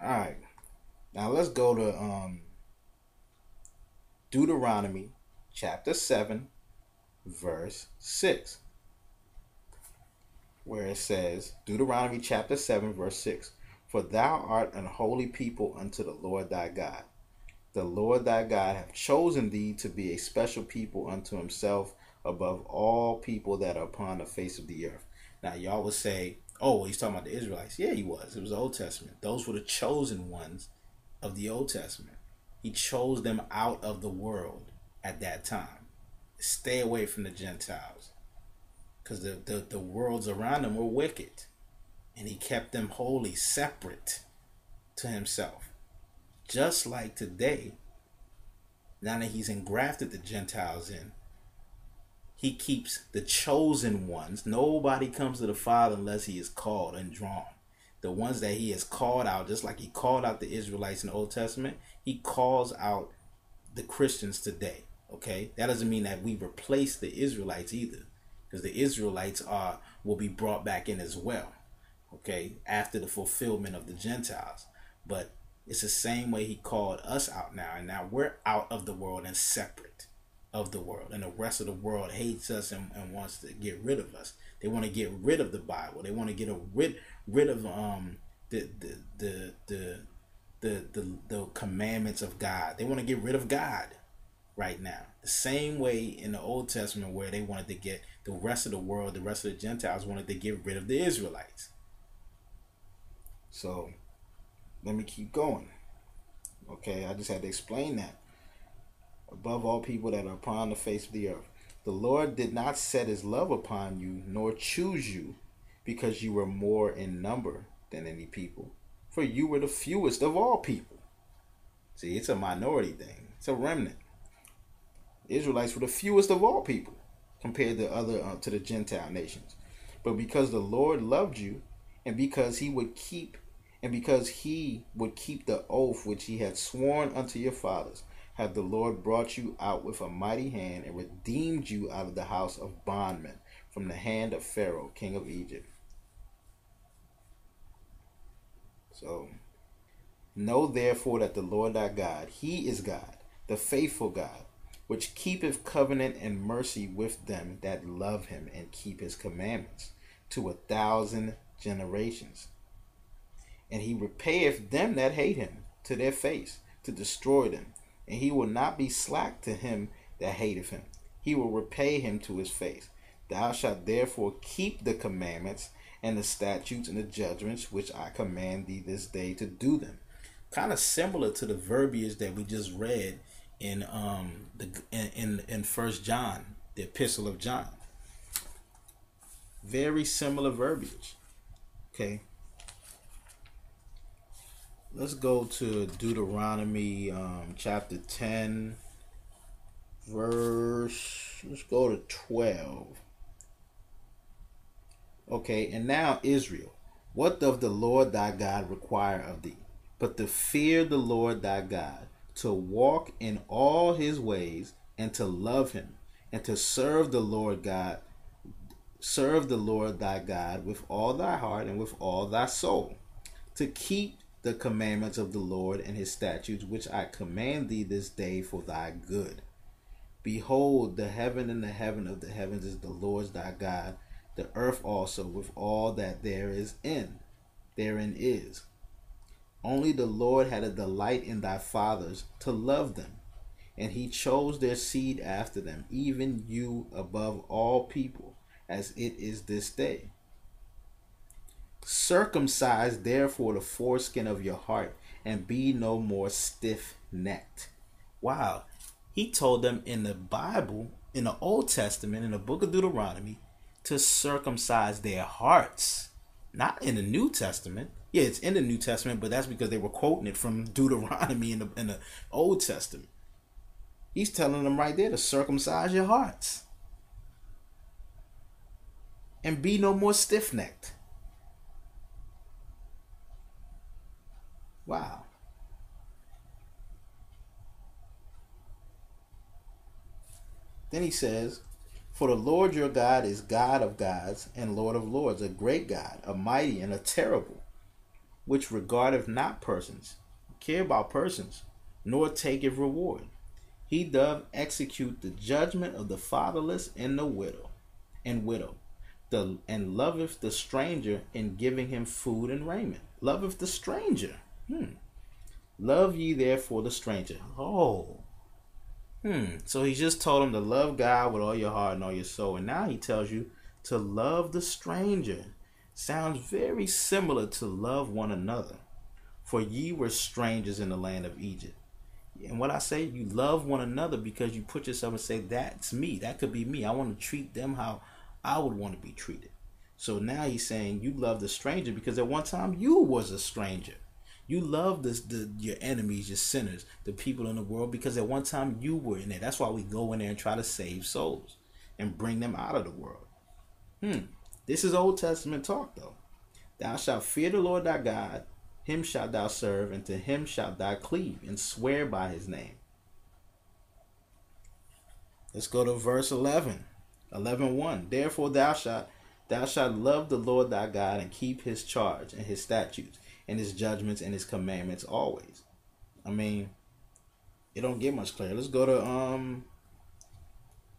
All right. Now let's go to Deuteronomy chapter 7, verse 6, where it says, Deuteronomy chapter 7, verse 6, For thou art an holy people unto the Lord thy God. The Lord thy God hath chosen thee to be a special people unto himself above all people that are upon the face of the earth. Now, y'all would say, oh, he's talking about the Israelites. Yeah, he was. It was the Old Testament. Those were the chosen ones of the Old Testament. He chose them out of the world at that time. Stay away from the Gentiles because the worlds around them were wicked. And he kept them wholly separate to himself. Just like today, now that he's engrafted the Gentiles in, he keeps the chosen ones. Nobody comes to the Father unless he is called and drawn. The ones that he has called out, just like he called out the Israelites in the Old Testament, he calls out the Christians today. Okay, that doesn't mean that we replace the Israelites either, because the Israelites will be brought back in as well. Okay, after the fulfillment of the Gentiles, but it's the same way he called us out now, and now we're out of the world and separate of the world, and the rest of the world hates us and wants to get rid of us. They want to get rid of the Bible. They want to get rid of the the the the the commandments of God. They want to get rid of God right now. The same way in the Old Testament where they wanted to get the rest of the world, the rest of the Gentiles wanted to get rid of the Israelites. So let me keep going. Okay, I just had to explain that. Above all people that are upon the face of the earth. The Lord did not set his love upon you, nor choose you, because you were more in number than any people. For you were the fewest of all people. See, it's a minority thing. It's a remnant. The Israelites were the fewest of all people compared to the Gentile nations. But because the Lord loved you, and because he would keep the oath which he had sworn unto your fathers, hath the Lord brought you out with a mighty hand and redeemed you out of the house of bondmen from the hand of Pharaoh, king of Egypt. So know therefore that the Lord thy God, he is God, the faithful God, which keepeth covenant and mercy with them that love him and keep his commandments to 1,000 generations. And he repayeth them that hate him to their face, to destroy them. And he will not be slack to him that hateth him. He will repay him to his face. Thou shalt therefore keep the commandments and the statutes and the judgments which I command thee this day to do them. Kind of similar to the verbiage that we just read in in First John, the Epistle of John. Very similar verbiage. Okay. Let's go to Deuteronomy chapter 10, let's go to 12. Okay, and now Israel, what doth the Lord thy God require of thee? But to fear the Lord thy God, to walk in all his ways, and to love him, and to serve the Lord thy God with all thy heart and with all thy soul, to keep the commandments of the Lord and his statutes, which I command thee this day for thy good. Behold, the heaven and the heaven of the heavens is the Lord's thy God, the earth also with all that therein is. Only the Lord had a delight in thy fathers to love them, and he chose their seed after them, even you above all people, as it is this day. Circumcise therefore the foreskin of your heart, and be no more stiff-necked. Wow. He told them in the Bible, in the Old Testament, in the book of Deuteronomy, to circumcise their hearts. Not in the New Testament. Yeah, it's in the New Testament, but that's because they were quoting it from Deuteronomy in the Old Testament. He's telling them right there to circumcise your hearts. And be no more stiff-necked. Wow. Then he says, For the Lord your God is God of gods and Lord of lords, a great God, a mighty and a terrible. which regardeth not persons, care about persons, nor taketh reward. He doth execute the judgment of the fatherless and the widow, and loveth the stranger in giving him food and raiment. Loveth the stranger. Love ye therefore the stranger. So he just told him to love God with all your heart and all your soul. And now he tells you to love the stranger. Sounds very similar to love one another. For ye were strangers in the land of Egypt. And what I say, you love one another because you put yourself and say, that's me. That could be me. I want to treat them how I would want to be treated. So now he's saying you love the stranger because at one time you was a stranger. You love your enemies, your sinners, the people in the world, because at one time you were in there. That's why we go in there and try to save souls and bring them out of the world. This is Old Testament talk, though. Thou shalt fear the Lord thy God, him shalt thou serve, and to him shalt thou cleave, and swear by his name. Let's go to verse 11. 11:1. Therefore thou shalt love the Lord thy God, and keep his charge, and his statutes, and his judgments, and his commandments always. I mean, it don't get much clearer. Let's go to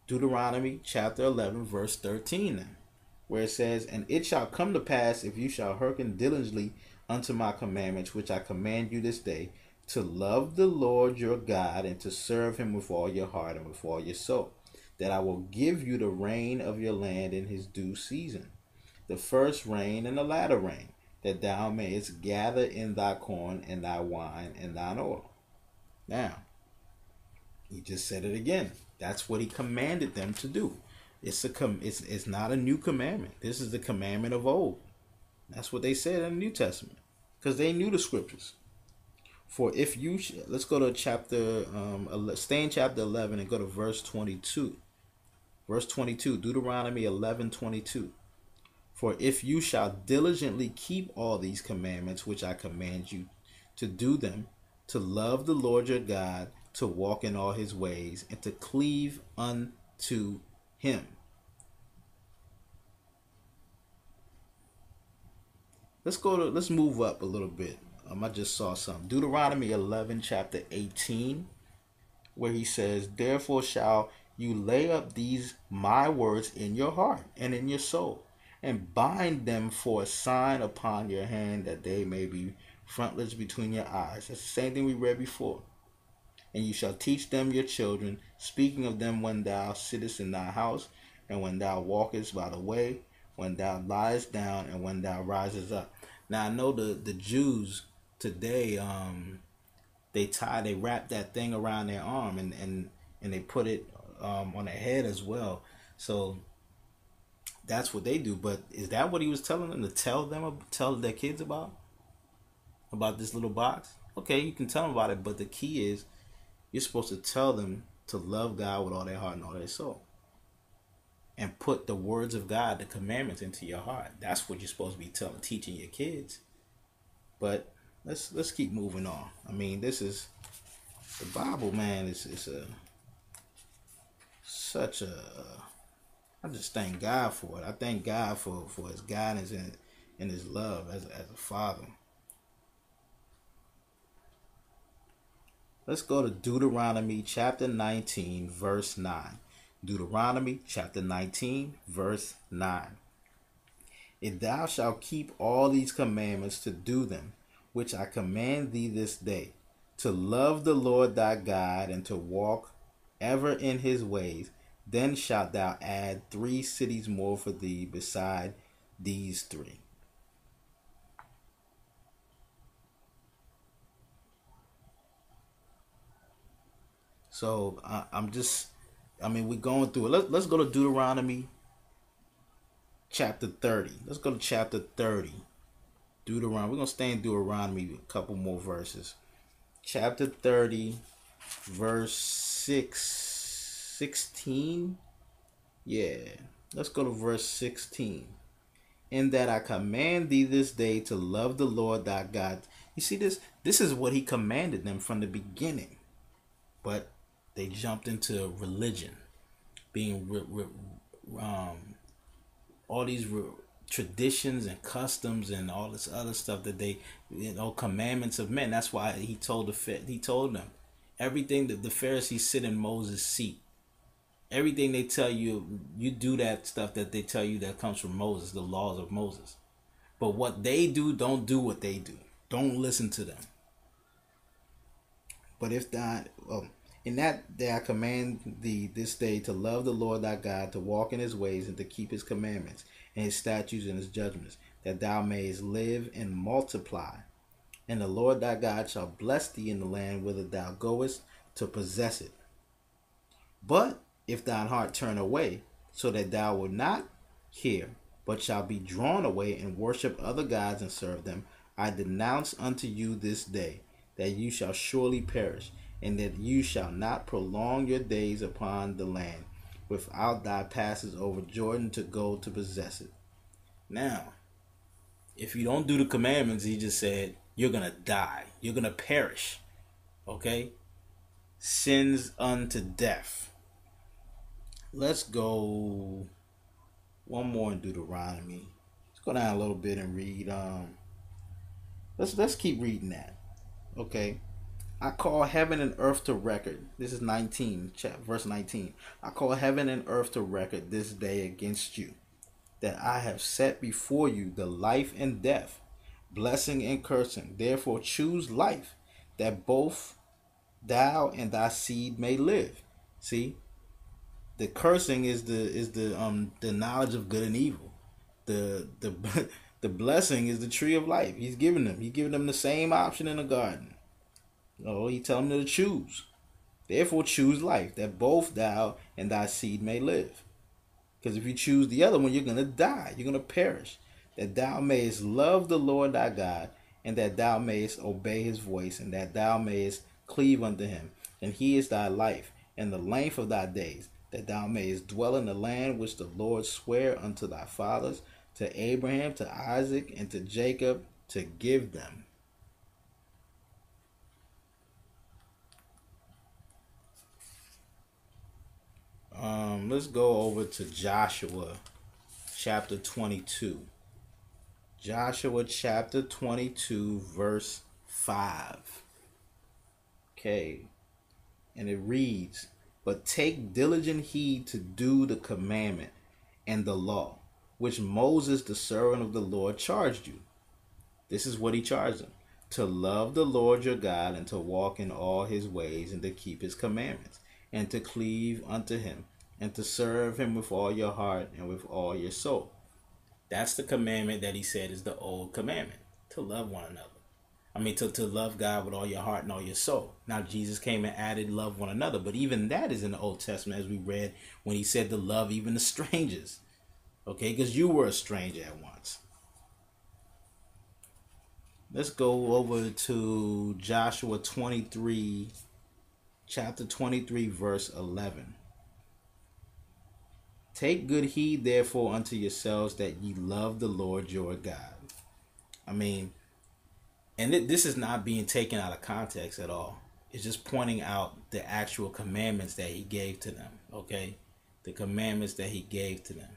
Deuteronomy chapter 11, verse 13 then, where it says, And it shall come to pass, if you shall hearken diligently unto my commandments, which I command you this day, to love the Lord your God, and to serve him with all your heart and with all your soul, that I will give you the rain of your land in his due season, the first rain and the latter rain, that thou mayest gather in thy corn and thy wine and thine oil. Now, he just said it again. That's what he commanded them to do. It's not a new commandment. This is the commandment of old. That's what they said in the New Testament, because they knew the scriptures. For if you let's go to stay in chapter 11 and go to verse 22. Verse 22, Deuteronomy 11:22. For if you shall diligently keep all these commandments which I command you to do them, to love the Lord your God, to walk in all his ways, and to cleave unto him. Let's move up a little bit. I just saw something. Deuteronomy 11, chapter 18, where he says, Therefore shall you lay up these my words in your heart and in your soul, and bind them for a sign upon your hand, that they may be frontlets between your eyes. That's the same thing we read before. And you shall teach them your children, speaking of them when thou sittest in thy house, and when thou walkest by the way, when thou liest down, and when thou risest up. Now I know the Jews today, they wrap that thing around their arm, and they put it on their head as well. So that's what they do. But is that what he was telling them to tell their kids about this little box? Okay, you can tell them about it, but the key is you're supposed to tell them to love God with all their heart and all their soul, and put the words of God, the commandments, into your heart. That's what you're supposed to be teaching your kids. But let's keep moving on. I mean, this is the Bible, man. I just thank God for it. I thank God for his guidance and his love as a father. Let's go to Deuteronomy chapter 19, verse 9. Deuteronomy chapter 19, verse 9. If thou shalt keep all these commandments to do them, which I command thee this day, to love the Lord thy God, and to walk ever in his ways, then shalt thou add 3 cities more for thee beside these 3. So we're going through it. Let's go to Deuteronomy chapter 30. Let's go to chapter 30. Deuteronomy. We're going to stay in Deuteronomy a couple more verses. Chapter 30, verse 16. Yeah. Let's go to verse 16. In that I command thee this day to love the Lord thy God. You see this? This is what he commanded them from the beginning. But they jumped into religion, being all these traditions and customs and all this other stuff that they, commandments of men. That's why he told them everything that the Pharisees sit in Moses' seat. Everything they tell you, you do that stuff that they tell you that comes from Moses, the laws of Moses. But what they do, don't do what they do. Don't listen to them. But if not, in that day I command thee this day to love the Lord thy God, to walk in his ways, and to keep his commandments, and his statutes, and his judgments, that thou mayest live and multiply. And the Lord thy God shall bless thee in the land whither thou goest to possess it. But if thine heart turn away, so that thou wilt not hear, but shall be drawn away and worship other gods and serve them, I denounce unto you this day that you shall surely perish, and that you shall not prolong your days upon the land, without thy passes over Jordan to go to possess it. Now, if you don't do the commandments, he just said, you're going to die. You're going to perish. Okay? Sins unto death. Let's go one more in Deuteronomy. Let's go down a little bit and read. Let's keep reading that. Okay. I call heaven and earth to record. This is 19, verse 19. I call heaven and earth to record this day against you, that I have set before you the life and death, blessing and cursing. Therefore choose life, that both thou and thy seed may live. See, the cursing is the knowledge of good and evil. The the blessing is the tree of life. He's giving them the same option in the garden. He telling them to choose. Therefore choose life, that both thou and thy seed may live. Because if you choose the other one, you're going to die. You're going to perish. That thou mayest love the Lord thy God, and that thou mayest obey his voice, and that thou mayest cleave unto him. And he is thy life, and the length of thy days, that thou mayest dwell in the land which the Lord sware unto thy fathers, to Abraham, to Isaac, and to Jacob, to give them. Let's go over to Joshua chapter 22. Joshua chapter 22 verse 5. Okay. And it reads, but take diligent heed to do the commandment and the law, which Moses the servant of the Lord charged you. This is what he charged them. To love the Lord your God, and to walk in all his ways, and to keep his commandments, and to cleave unto him, and to serve him with all your heart and with all your soul. That's the commandment that he said is the old commandment. To love one another. To love God with all your heart and all your soul. Now Jesus came and added love one another. But even that is in the Old Testament, as we read, when he said to love even the strangers. Okay, because you were a stranger at once. Let's go over to Joshua 23, chapter 23, verse 11. Take good heed, therefore, unto yourselves, that ye love the Lord your God. And this is not being taken out of context at all. It's just pointing out the actual commandments that he gave to them, okay? The commandments that he gave to them.